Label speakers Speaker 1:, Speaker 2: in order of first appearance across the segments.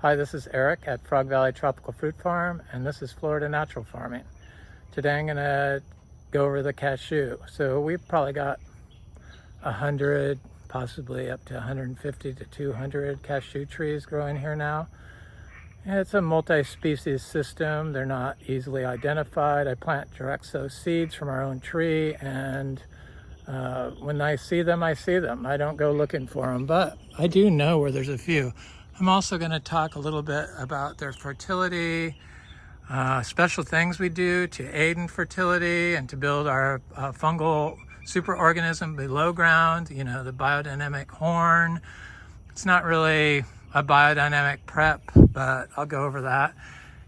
Speaker 1: Hi, this is Eric at Frog Valley Tropical Fruit Farm, and this is Florida Natural Farming. Today I'm going to go over the cashew. So we've probably got 100, possibly up to 150 to 200 cashew trees growing here now. And it's a multi-species system. They're not easily identified. I plant direct sow seeds from our own tree, and when I see them, I see them. I don't go looking for them, but I do know where there's a few. I'm also going to talk a little bit about their fertility, special things we do to aid in fertility and to build our fungal superorganism below ground, you know, the biodynamic horn. It's not really a biodynamic prep, but I'll go over that.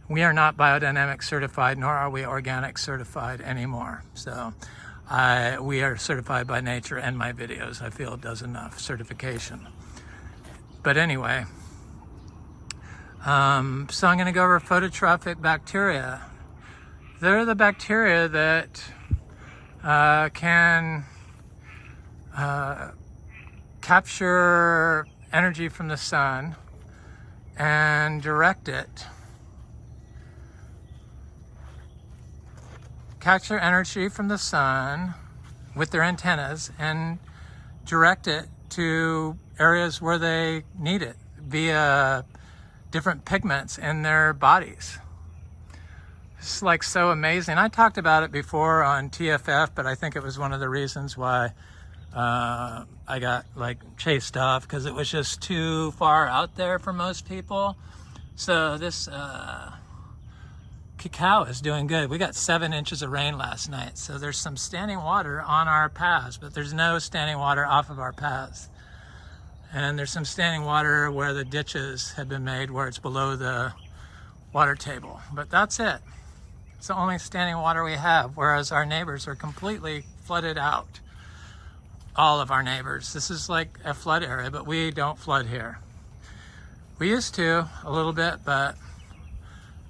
Speaker 1: We are not biodynamic certified, nor are we organic certified anymore. So we are certified by nature, and my videos, I feel, does enough certification. But anyway, so I'm going to go over phototrophic bacteria. They're the bacteria that can capture energy from the sun and direct it. Capture energy from the sun with their antennas and direct it to areas where they need it via different pigments in their bodies. It's like so amazing. I talked about it before on TFF, but I think it was one of the reasons why I got like chased off, because it was just too far out there for most people. So this cacao is doing good. We got 7 inches of rain last night, so there's some standing water on our paths, but there's no standing water off of our paths. And there's some standing water where the ditches have been made, where it's below the water table. But that's it. It's the only standing water we have, whereas our neighbors are completely flooded out. All of our neighbors. This is like a flood area, but we don't flood here. We used to a little bit, but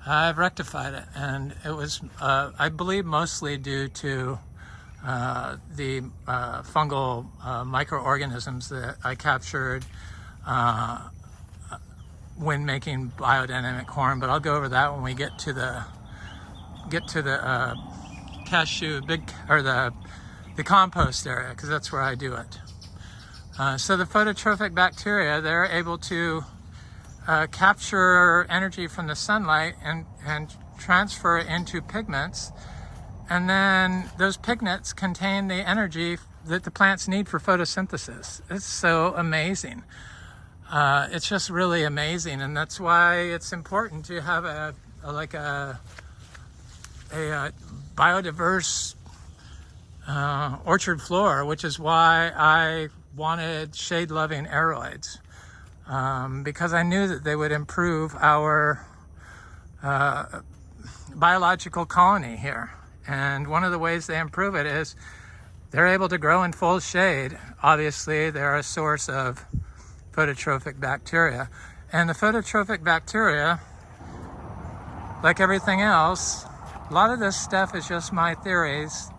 Speaker 1: I've rectified it. And it was, I believe, mostly due to the fungal microorganisms that I captured when making biodynamic corn, but I'll go over that when we get to the cashew the compost area, because that's where I do it. So the phototrophic bacteria, they're able to capture energy from the sunlight and transfer it into pigments. And then those pigments contain the energy that the plants need for photosynthesis. It's so amazing. It's just really amazing. And that's why it's important to have a biodiverse orchard floor, which is why I wanted shade-loving aeroids, because I knew that they would improve our biological colony here. And one of the ways they improve it is they're able to grow in full shade. Obviously, they're a source of phototrophic bacteria. And the phototrophic bacteria, like everything else, a lot of this stuff is just my theories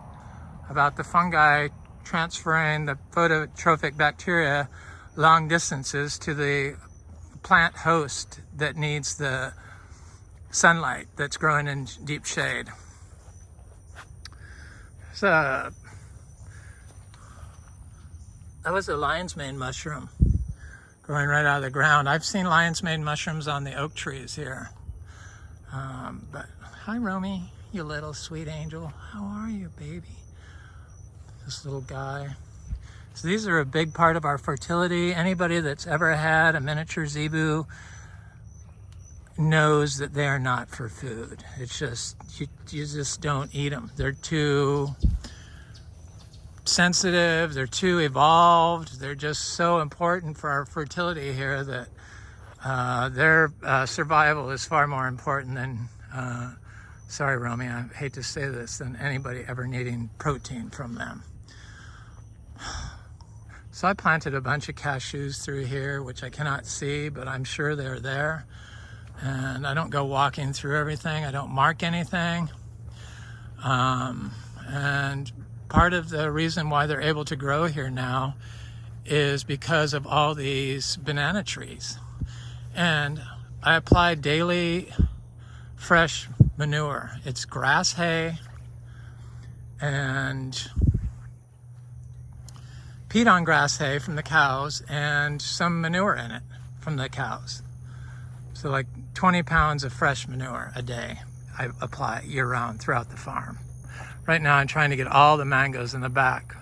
Speaker 1: about the fungi transferring the phototrophic bacteria long distances to the plant host that needs the sunlight that's growing in deep shade. So that was a lion's mane mushroom growing right out of the ground. I've seen lion's mane mushrooms on the oak trees here. But hi, Romy, you little sweet angel. How are you, baby? This little guy. So these are a big part of our fertility. Anybody that's ever had a miniature zebu knows that they are not for food. It's just, you just don't eat them. They're too sensitive, they're too evolved, they're just so important for our fertility here that their survival is far more important than, sorry Romy, I hate to say this, than anybody ever needing protein from them. So I planted a bunch of cashews through here, which I cannot see, but I'm sure they're there. And I don't go walking through everything. I don't mark anything. And part of the reason why they're able to grow here now is because of all these banana trees. And I apply daily fresh manure. It's grass hay and peat on grass hay from the cows and some manure in it from the cows. So like 20 pounds of fresh manure a day I apply year-round throughout the farm. Right now I'm trying to get all the mangoes in the back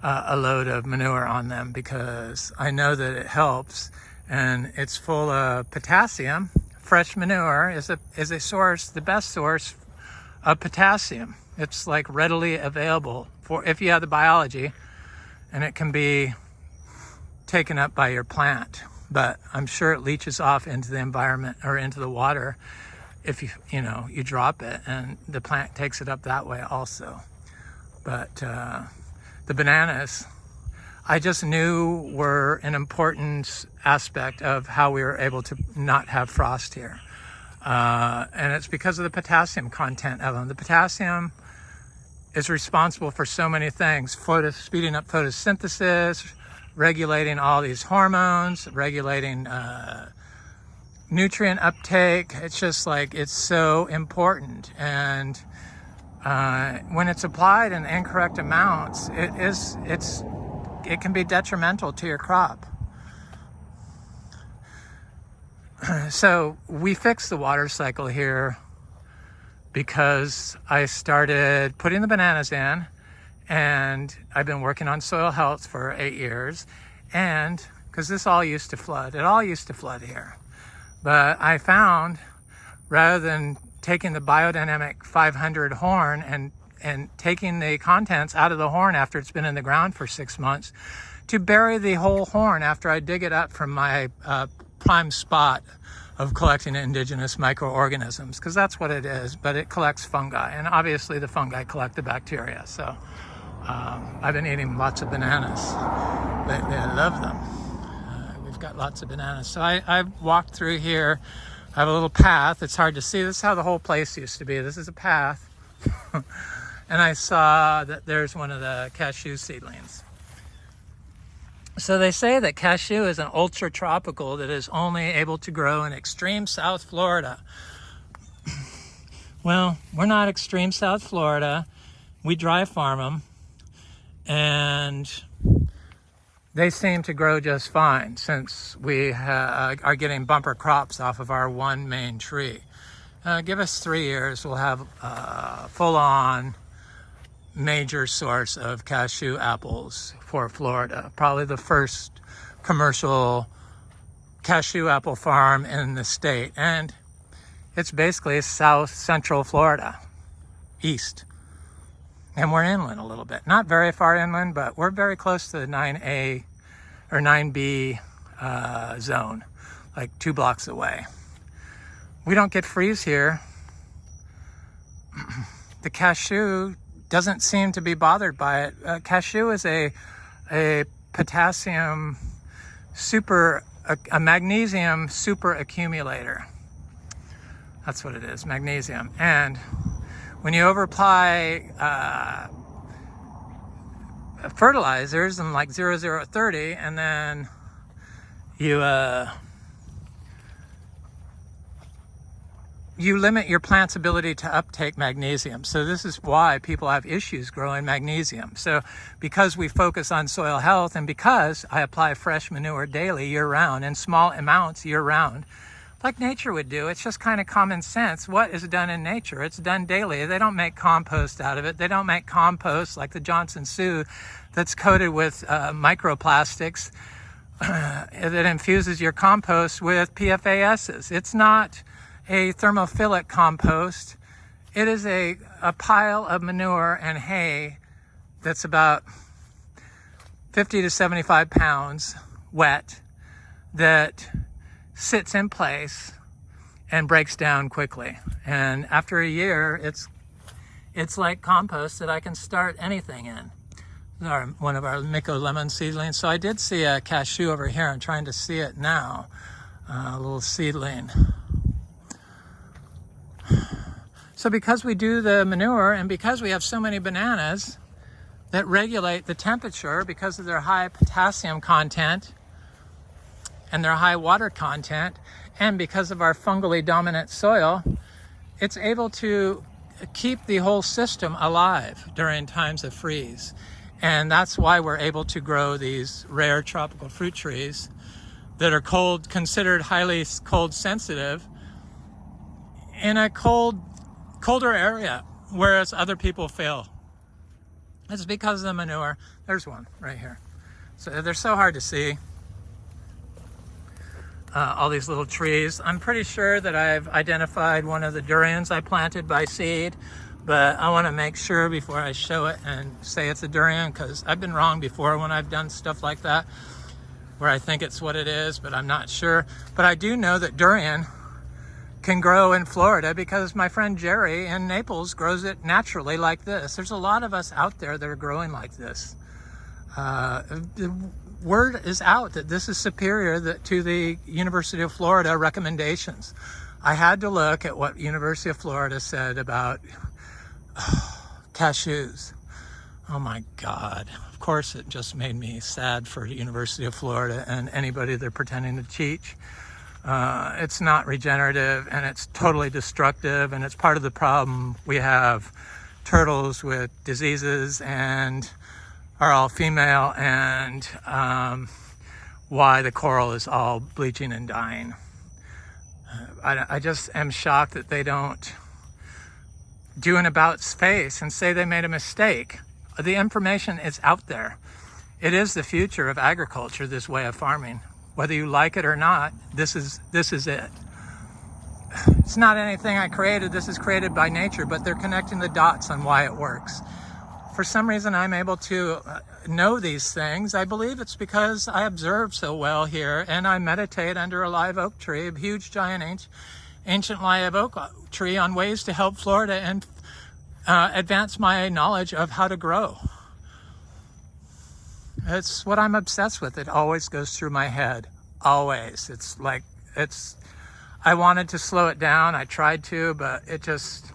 Speaker 1: a load of manure on them because I know that it helps, and it's full of potassium. Fresh manure is a source, the best source of potassium. It's like readily available for if you have the biology, and it can be taken up by your plant. But I'm sure it leaches off into the environment or into the water if you drop it, and the plant takes it up that way also. But the bananas, I just knew were an important aspect of how we were able to not have frost here. And it's because of the potassium content of them. The potassium is responsible for so many things, speeding up photosynthesis, regulating all these hormones, regulating nutrient uptake. It's just like, it's so important. And when it's applied in incorrect amounts, it can be detrimental to your crop. So we fixed the water cycle here because I started putting the bananas in, and I've been working on soil health for 8 years, and because this all used to flood. It all used to flood here. But I found, rather than taking the Biodynamic 500 horn and taking the contents out of the horn after it's been in the ground for 6 months, to bury the whole horn after I dig it up from my prime spot of collecting indigenous microorganisms, because that's what it is, but it collects fungi, and obviously the fungi collect the bacteria. So I've been eating lots of bananas lately. I love them. We've got lots of bananas. So I've walked through here. I have a little path. It's hard to see. This is how the whole place used to be. This is a path. And I saw that there's one of the cashew seedlings. So they say that cashew is an ultra tropical that is only able to grow in extreme South Florida. Well, we're not extreme South Florida. We dry farm them, and they seem to grow just fine since we are getting bumper crops off of our one main tree. Give us 3 years, we'll have a full-on major source of cashew apples for Florida. Probably the first commercial cashew apple farm in the state. And it's basically South Central Florida, east. And we're inland a little bit. Not very far inland, but we're very close to the 9A or 9B zone, like 2 blocks away. We don't get freeze here. The cashew doesn't seem to be bothered by it. Cashew is a potassium a magnesium super accumulator. That's what it is, magnesium. And when you overapply fertilizers in like 0030, and then you limit your plant's ability to uptake magnesium. So this is why people have issues growing magnesium. So because we focus on soil health, and because I apply fresh manure daily year-round in small amounts year-round, like nature would do, it's just kind of common sense. What is done in nature? It's done daily. They don't make compost out of it. They don't make compost like the Johnson Sioux that's coated with microplastics that infuses your compost with PFASs. It's not a thermophilic compost. It is a pile of manure and hay that's about 50 to 75 pounds wet that sits in place and breaks down quickly. And after a year, it's like compost that I can start anything in. One of our Miko lemon seedlings. So I did see a cashew over here. I'm trying to see it now. A little seedling. So because we do the manure, and because we have so many bananas that regulate the temperature because of their high potassium content and their high water content, And because of our fungally dominant soil, it's able to keep the whole system alive during times of freeze. And that's why we're able to grow these rare tropical fruit trees that are considered highly cold sensitive in a colder area, whereas other people fail. It's because of the manure. There's one right here. So they're so hard to see. All these little trees. I'm pretty sure that I've identified one of the durians I planted by seed, but I want to make sure before I show it and say it's a durian, because I've been wrong before when I've done stuff like that, where I think it's what it is, but I'm not sure. But I do know that durian can grow in Florida because my friend Jerry in Naples grows it naturally like this. There's a lot of us out there that are growing like this. The word is out that this is superior to the University of Florida recommendations. I had to look at what University of Florida said about cashews. Oh my God. Of course, it just made me sad for the University of Florida and anybody they're pretending to teach. It's not regenerative, and it's totally destructive, and it's part of the problem. We have turtles with diseases and are all female, and why the coral is all bleaching and dying. I just am shocked that they don't do an about face and say they made a mistake. The information is out there. It is the future of agriculture, this way of farming. Whether you like it or not, this is it. It's not anything I created. This is created by nature, but they're connecting the dots on why it works. For some reason, I'm able to know these things. I believe it's because I observe so well here, and I meditate under a live oak tree, a huge, giant, ancient live oak tree, on ways to help Florida and advance my knowledge of how to grow. It's what I'm obsessed with. It always goes through my head. Always. I wanted to slow it down. I tried to, but it just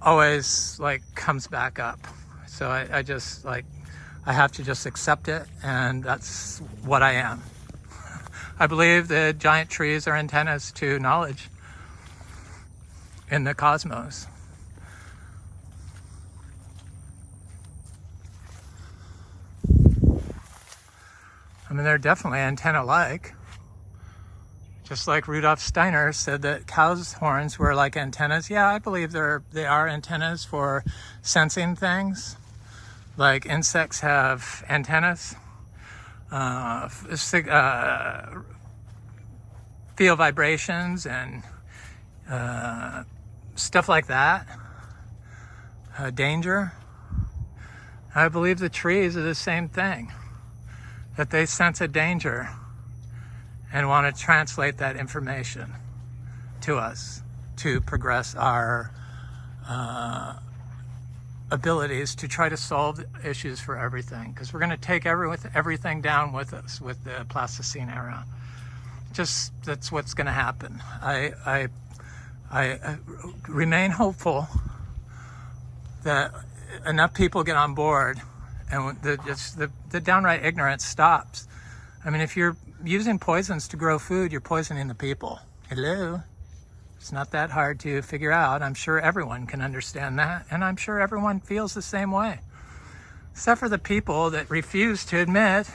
Speaker 1: always comes back up. So I have to just accept it, and that's what I am. I believe the giant trees are antennas to knowledge in the cosmos. I mean, they're definitely antenna-like. Just like Rudolf Steiner said that cows' horns were like antennas. Yeah, I believe they are antennas for sensing things. Like insects have antennas. Feel vibrations and stuff like that. Danger. I believe the trees are the same thing. That they sense a danger and want to translate that information to us to progress our abilities to try to solve issues for everything. Because we're going to take everything down with us with the Pleistocene era. That's what's going to happen. I remain hopeful that enough people get on board and the downright ignorance stops. I mean, if you're using poisons to grow food, you're poisoning the people. Hello? It's not that hard to figure out. I'm sure everyone can understand that, and I'm sure everyone feels the same way. Except for the people that refuse to admit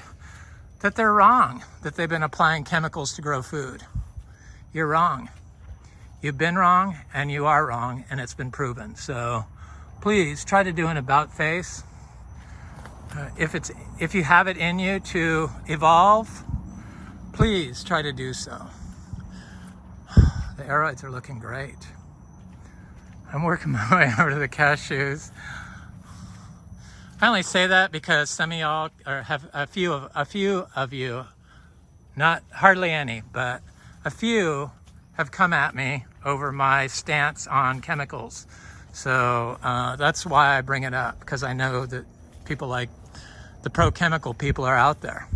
Speaker 1: that they're wrong, that they've been applying chemicals to grow food. You're wrong. You've been wrong, and you are wrong, and it's been proven. So please try to do an about face. If you have it in you to evolve, please try to do so. The aroids are looking great. I'm working my way over to the cashews. I only say that because some of y'all have a few of you, not hardly any, but a few have come at me over my stance on chemicals. So that's why I bring it up, because I know that people like the pro-chemical people are out there.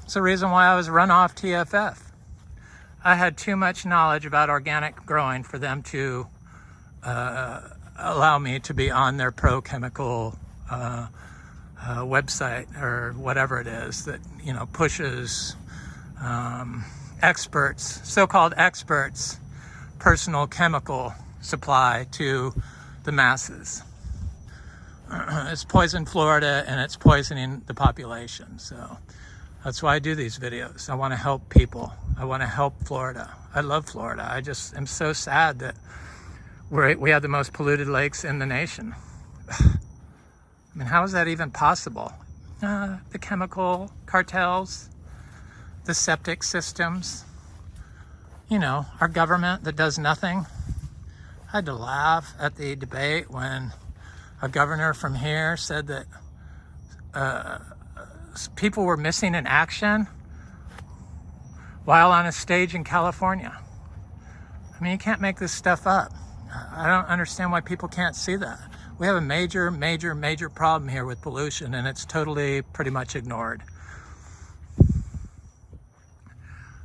Speaker 1: It's the reason why I was run off TFF. I had too much knowledge about organic growing for them to allow me to be on their pro-chemical website or whatever it is that pushes experts, so-called experts, personal chemical supply to the masses. It's poisoned Florida and it's poisoning the population. So that's why I do these videos. I want to help people. I want to help Florida. I love Florida. I just am so sad that we have the most polluted lakes in the nation. I mean, how is that even possible? The chemical cartels, the septic systems, you know, our government that does nothing. I had to laugh at the debate when a governor from here said that people were missing in action while on a stage in California. I mean, you can't make this stuff up. I don't understand why people can't see that. We have a major, major, major problem here with pollution, and it's totally pretty much ignored.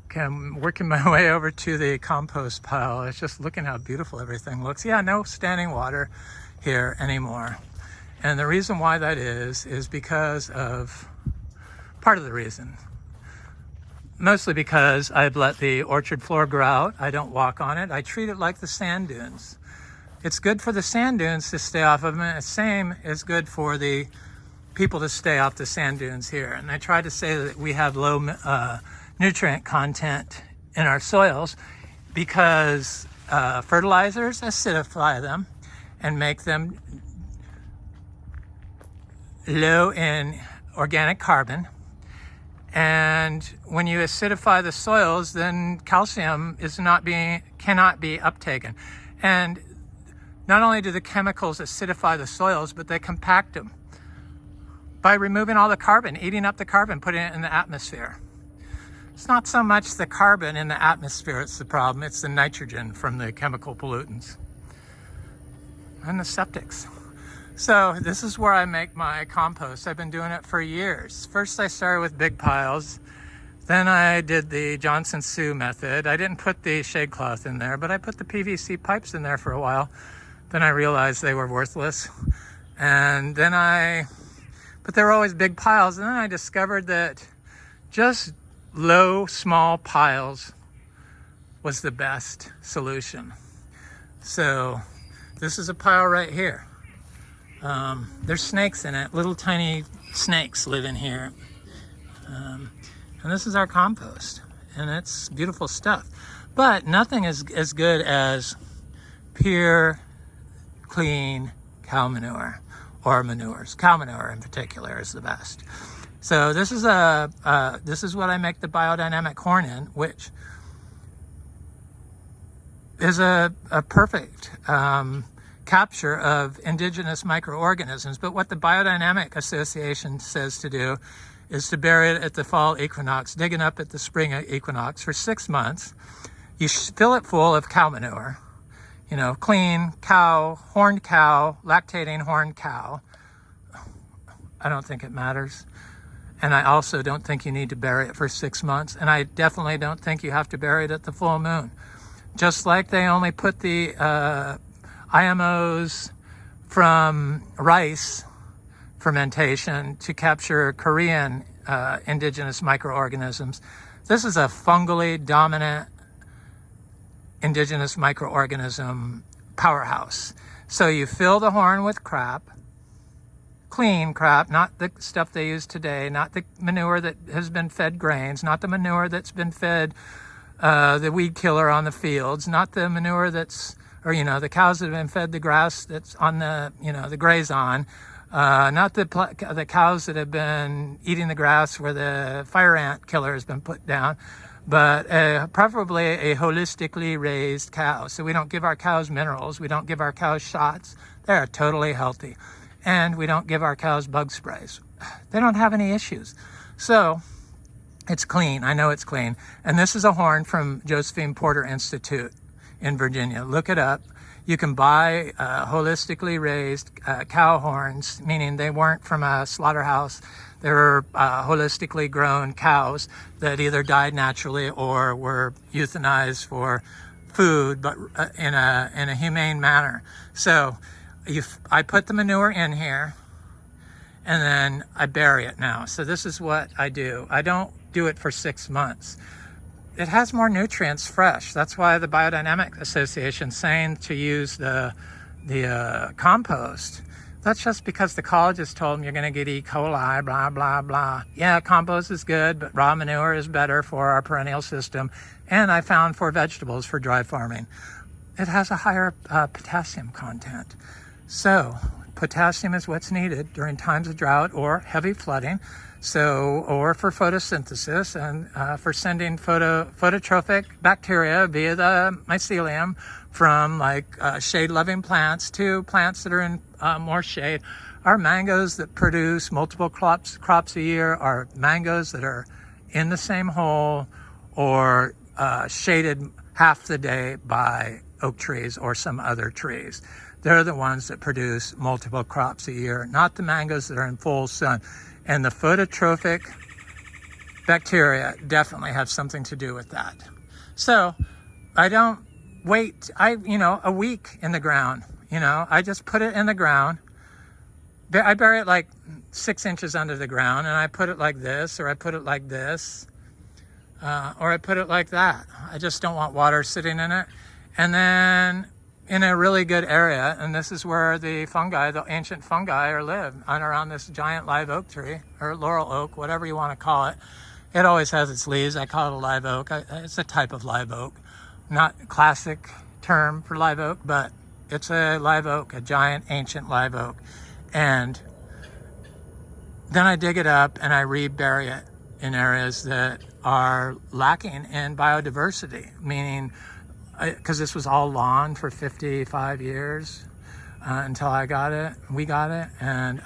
Speaker 1: Okay, I'm working my way over to the compost pile. It's just looking how beautiful everything looks. Yeah, no standing water here anymore. And the reason why that is because of, part of the reason, mostly because I've let the orchard floor grow out. I don't walk on it. I treat it like the sand dunes. It's good for the sand dunes to stay off of them. The same is good for the people to stay off the sand dunes here. And I try to say that we have low nutrient content in our soils because fertilizers acidify them and make them low in organic carbon. And when you acidify the soils, then calcium cannot be uptaken. And not only do the chemicals acidify the soils, but they compact them by removing all the carbon, eating up the carbon, putting it in the atmosphere. It's not so much the carbon in the atmosphere it's the problem, it's the nitrogen from the chemical pollutants and the septics. So this is where I make my compost. I've been doing it for years. First I started with big piles, then I did the Johnson Sioux method. I didn't put the shade cloth in there, but I put the PVC pipes in there for a while. Then I realized they were worthless. And then but they were always big piles. And then I discovered that just low, small piles was the best solution. So this is a pile right here. There's snakes in it. Little tiny snakes live in here. And this is our compost. And it's beautiful stuff. But nothing is as good as pure, clean cow manure or manures. Cow manure in particular is the best. So this is what I make the biodynamic corn in, which is a perfect capture of indigenous microorganisms. But what the Biodynamic Association says to do is to bury it at the fall equinox, dig it up at the spring equinox for 6 months. You fill it full of cow manure, you know, clean cow, horned cow, lactating horned cow. I don't think it matters. And I also don't think you need to bury it for 6 months. And I definitely don't think you have to bury it at the full moon. Just like they only put the IMOs from rice fermentation to capture Korean indigenous microorganisms. This is a fungally dominant indigenous microorganism powerhouse. So you fill the horn with crap, clean crap, not the stuff they use today, not the manure that has been fed grains, not the manure that's been fed the weed killer on the fields, not the manure that's, or, you know, the cows that have been fed the grass that's on the, you know, the graze on, not the cows that have been eating the grass where the fire ant killer has been put down, but preferably a holistically raised cow. So we don't give our cows minerals, we don't give our cows shots, they're totally healthy. And we don't give our cows bug sprays. They don't have any issues. So it's clean, I know it's clean. And this is a horn from Josephine Porter Institute in Virginia. Look it up. You can buy holistically raised cow horns, meaning they weren't from a slaughterhouse. They were holistically grown cows that either died naturally or were euthanized for food, but in a humane manner. So I put the manure in here and then I bury it now. So this is what I do. I don't do it for 6 months. It has more nutrients fresh. That's why the Biodynamic Association is saying to use the compost. That's just because the ecologists told them you're going to get E. coli, blah, blah, blah. Yeah, compost is good, but raw manure is better for our perennial system. And I found for vegetables for dry farming. It has a higher potassium content. So potassium is what's needed during times of drought or heavy flooding. Or for photosynthesis and for sending phototrophic bacteria via the mycelium from like shade-loving plants to plants that are in more shade. Our mangoes that produce multiple crops a year are mangoes that are in the same hole or shaded half the day by oak trees or some other trees. They're the ones that produce multiple crops a year, not the mangoes that are in full sun. And the phototrophic bacteria definitely have something to do with that. So I don't wait, a week in the ground, I just put it in the ground. I bury it like 6 inches under the ground, and I put it like this, or I put it like this, or I put it like that. I just don't want water sitting in it. And then in a really good area, and this is where the fungi, the ancient fungi, live, and around this giant live oak tree, or laurel oak, whatever you want to call it. It always has its leaves. I call it a live oak. It's a type of live oak. Not a classic term for live oak, but it's a live oak, a giant ancient live oak. And then I dig it up and I rebury it in areas that are lacking in biodiversity, meaning because this was all lawn for 55 years until we got it. And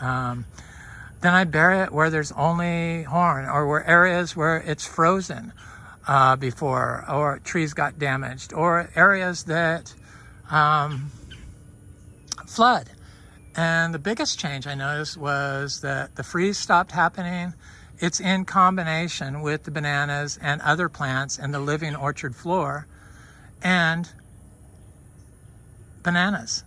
Speaker 1: then I bury it where there's only horn, or where areas where it's frozen before, or trees got damaged, or areas that flood. And the biggest change I noticed was that the freeze stopped happening. It's in combination with the bananas and other plants and the living orchard floor. And bananas.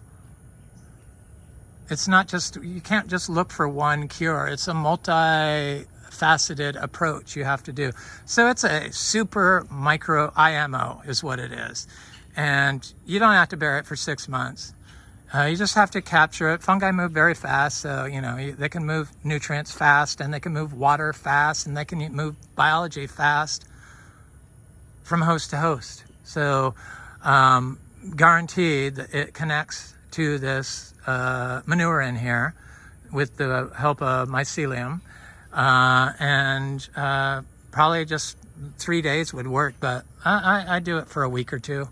Speaker 1: It's not just, you can't just look for one cure. It's a multi-faceted approach you have to do. So it's a super micro IMO is what it is. And you don't have to bear it for 6 months. You just have to capture it. Fungi move very fast, so they can move nutrients fast, and they can move water fast, and they can move biology fast from host to host. So guaranteed that it connects to this manure in here with the help of mycelium, and probably just 3 days would work, but I do it for a week or two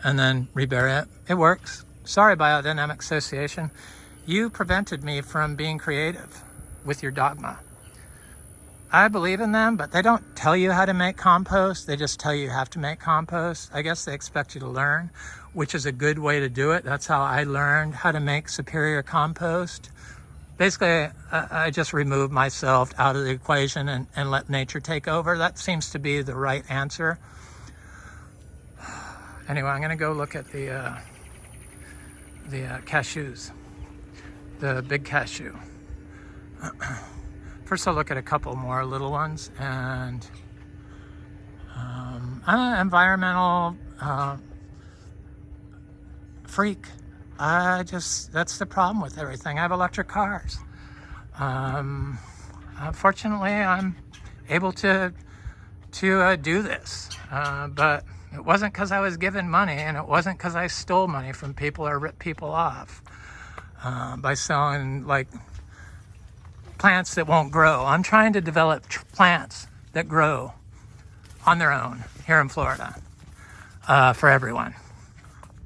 Speaker 1: and then rebury it. It works. Sorry, Biodynamic Association, you prevented me from being creative with your dogma. I believe in them, but they don't tell you how to make compost. They just tell you have to make compost. I guess they expect you to learn, which is a good way to do it. That's how I learned how to make superior compost. Basically, I just removed myself out of the equation and let nature take over. That seems to be the right answer. Anyway, I'm going to go look at the cashews, the big cashew. First, I'll look at a couple more little ones, and I'm an environmental freak. That's the problem with everything. I have electric cars. Fortunately, I'm able to do this, but it wasn't because I was given money, and it wasn't because I stole money from people or ripped people off by selling like plants that won't grow. I'm trying to develop plants that grow on their own here in Florida for everyone,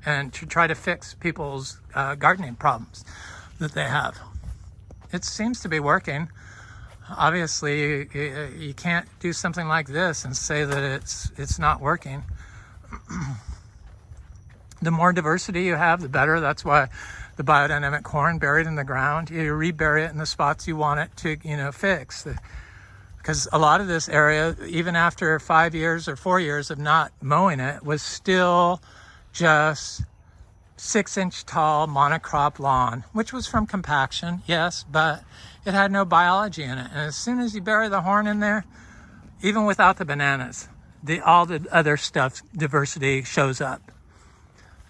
Speaker 1: and to try to fix people's gardening problems that they have. It seems to be working. Obviously, you can't do something like this and say that it's not working. The more diversity you have, the better. That's why the biodynamic corn buried in the ground, you rebury it in the spots you want it to, fix. Because a lot of this area, even after 5 years or 4 years of not mowing it, was still just 6-inch tall monocrop lawn, which was from compaction, yes, but it had no biology in it. And as soon as you bury the horn in there, even without the bananas, all the other stuff, diversity shows up.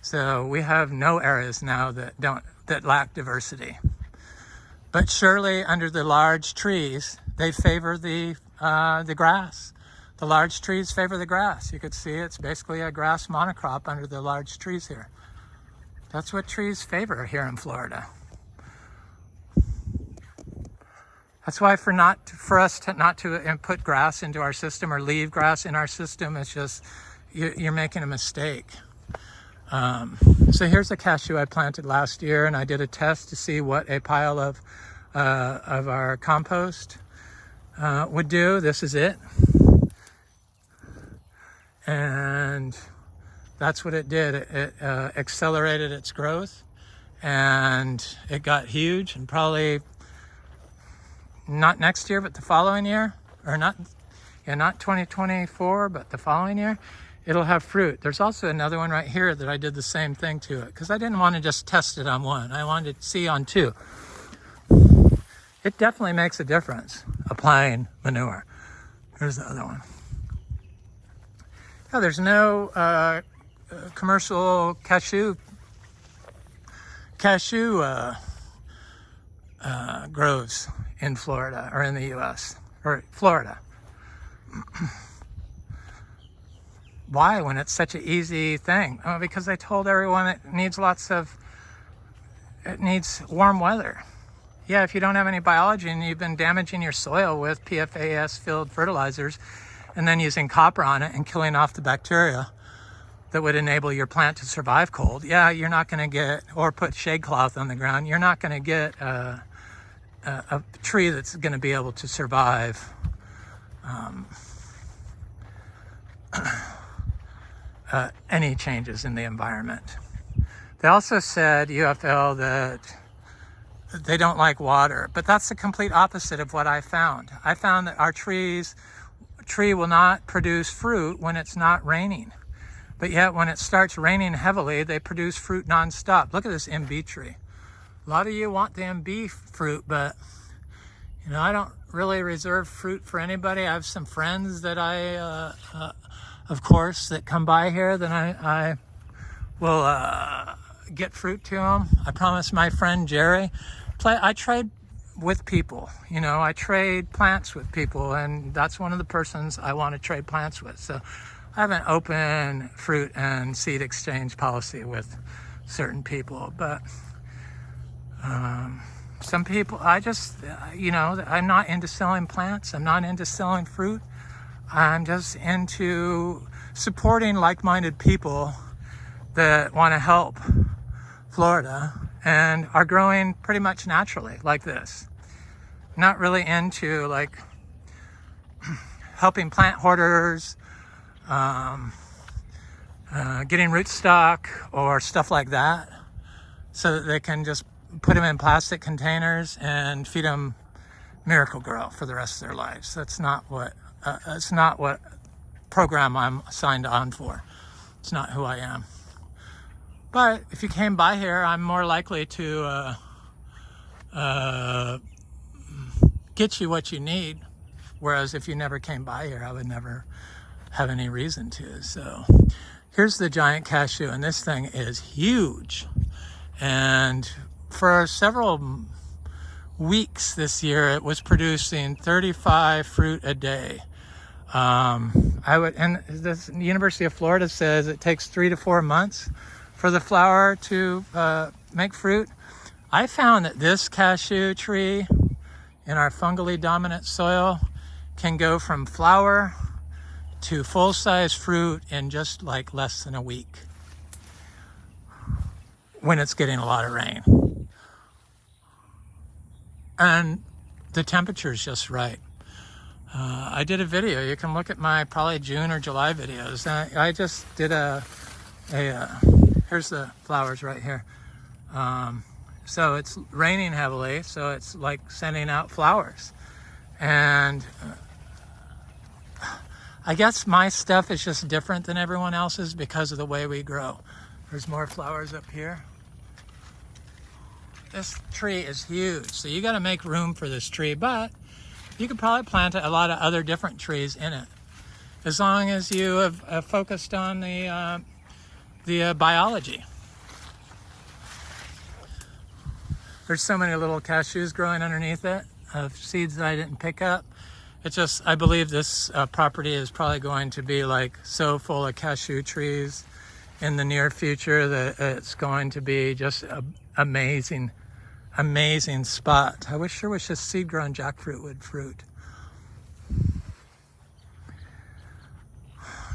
Speaker 1: So we have no areas now that lack diversity. But surely under the large trees, they favor the grass. The large trees favor the grass. You could see it's basically a grass monocrop under the large trees here. That's what trees favor here in Florida. That's why for us not to put grass into our system or leave grass in our system, it's just, you're making a mistake. So here's a cashew I planted last year, and I did a test to see what a pile of our compost would do. This is it. And that's what it did. It accelerated its growth, and it got huge, and probably not next year, but the following year, or not 2024, but the following year, it'll have fruit. There's also another one right here that I did the same thing to it, because I didn't want to just test it on one. I wanted to see on two. It definitely makes a difference applying manure. Here's the other one. Yeah, there's no commercial cashew grows in Florida or in the U.S. or Florida. Why, when it's such an easy thing? Oh, because I told everyone it needs warm weather. Yeah, if you don't have any biology and you've been damaging your soil with PFAS-filled fertilizers and then using copper on it and killing off the bacteria that would enable your plant to survive cold, yeah, you're not going to get, or put shade cloth on the ground, you're not going to get a tree that's going to be able to survive any changes in the environment. They also said, UFL, that they don't like water, but that's the complete opposite of what I found. I found that our tree will not produce fruit when it's not raining, but yet when it starts raining heavily, they produce fruit nonstop. Look at this MB tree. A lot of you want the MB fruit, but I don't really reserve fruit for anybody. I have some friends that of course, that come by here, then I will get fruit to them. I promised my friend Jerry. I trade with people, I trade plants with people, and that's one of the persons I want to trade plants with. So I have an open fruit and seed exchange policy with certain people, but some people, I'm not into selling plants. I'm not into selling fruit. I'm just into supporting like-minded people that want to help Florida and are growing pretty much naturally like this. Not really into like helping plant hoarders, getting rootstock or stuff like that, so that they can just put them in plastic containers and feed them Miracle Grow for the rest of their lives. That's not what program I'm signed on for. It's not who I am. But if you came by here, I'm more likely to get you what you need. Whereas if you never came by here, I would never have any reason to. So here's the giant cashew, and this thing is huge. And for several weeks this year, it was producing 35 fruit a day. And the University of Florida says it takes 3 to 4 months for the flower to make fruit. I found that this cashew tree in our fungally dominant soil can go from flower to full-size fruit in just like less than a week when it's getting a lot of rain. And the temperature is just right. I did a video. You can look at my probably June or July videos. I just did here's the flowers right here. So it's raining heavily, so it's like sending out flowers. And I guess my stuff is just different than everyone else's because of the way we grow. There's more flowers up here. This tree is huge, so you got to make room for this tree, but You could probably plant a lot of other different trees in it, as long as you have focused on the biology. There's so many little cashews growing underneath it of seeds that I didn't pick up. It's just, I believe this property is probably going to be like so full of cashew trees in the near future that it's going to be just an amazing spot. I sure wish this seed grown jackfruit would fruit. I'm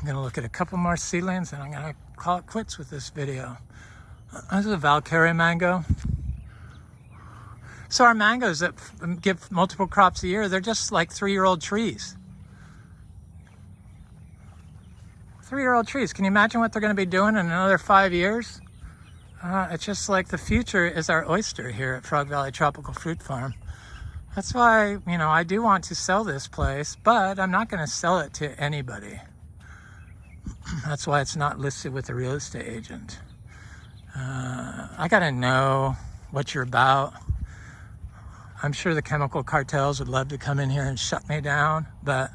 Speaker 1: gonna look at a couple more seedlings and I'm gonna call it quits with this video. This is a Valkyrie mango. So our mangoes that give multiple crops a year, they're just like 3-year-old trees. 3-year-old trees. Can you imagine what they're going to be doing in another 5 years? It's just like the future is our oyster here at Frog Valley Tropical Fruit Farm. That's why, you know, I do want to sell this place, but I'm not going to sell it to anybody. That's why it's not listed with a real estate agent. I got to know what you're about. I'm sure the chemical cartels would love to come in here and shut me down, but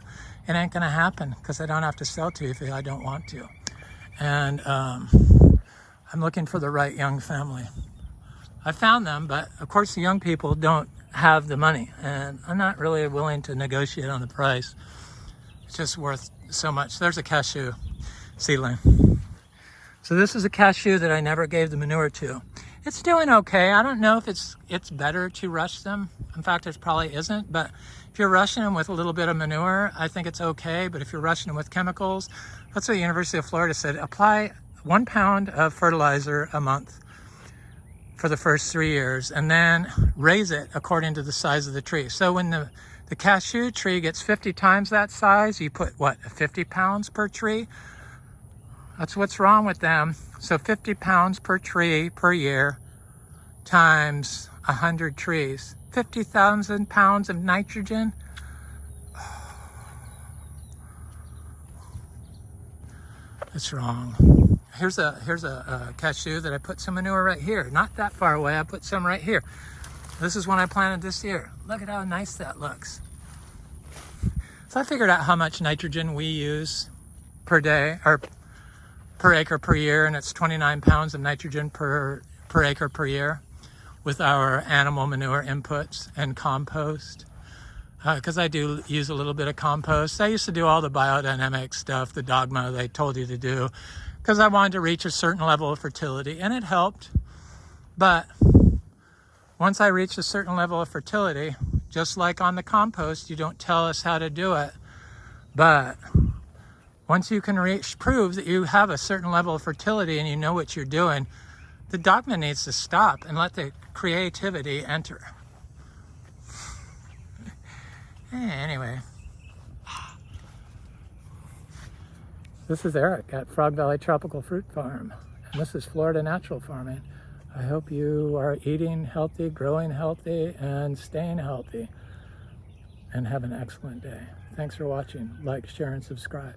Speaker 1: it ain't gonna happen because I don't have to sell to you if I don't want to. And I'm looking for the right young family. I found them, but of course the young people don't have the money, and I'm not really willing to negotiate on the price. It's just worth so much. There's a cashew seedling. So this is a cashew that I never gave the manure to. It's doing okay. I don't know if it's better to rush them. In fact, it probably isn't, but if you're rushing them with a little bit of manure, I think it's okay. But if you're rushing them with chemicals, that's what the University of Florida said. Apply 1 pound of fertilizer a month for the first 3 years, and then raise it according to the size of the tree. So when the cashew tree gets 50 times that size, you put, what, 50 pounds per tree? That's what's wrong with them. So 50 pounds per tree per year times 100 trees. 50,000 pounds of nitrogen. That's wrong. Here's a cashew that I put some manure right here. Not that far away, I put some right here. This is one I planted this year. Look at how nice that looks. So I figured out how much nitrogen we use per day, or per acre per year, and it's 29 pounds of nitrogen per acre per year with our animal manure inputs and compost. Because I do use a little bit of compost. I used to do all the biodynamic stuff, the dogma they told you to do, because I wanted to reach a certain level of fertility, and it helped. But once I reached a certain level of fertility, just like on the compost, you don't tell us how to do it, but once you can prove that you have a certain level of fertility and you know what you're doing, the dogma needs to stop and let the creativity enter. Anyway, this is Eric at Frog Valley Tropical Fruit Farm, and this is Florida Natural Farming. I hope you are eating healthy, growing healthy, and staying healthy, and have an excellent day. Thanks for watching. Like, share, and subscribe.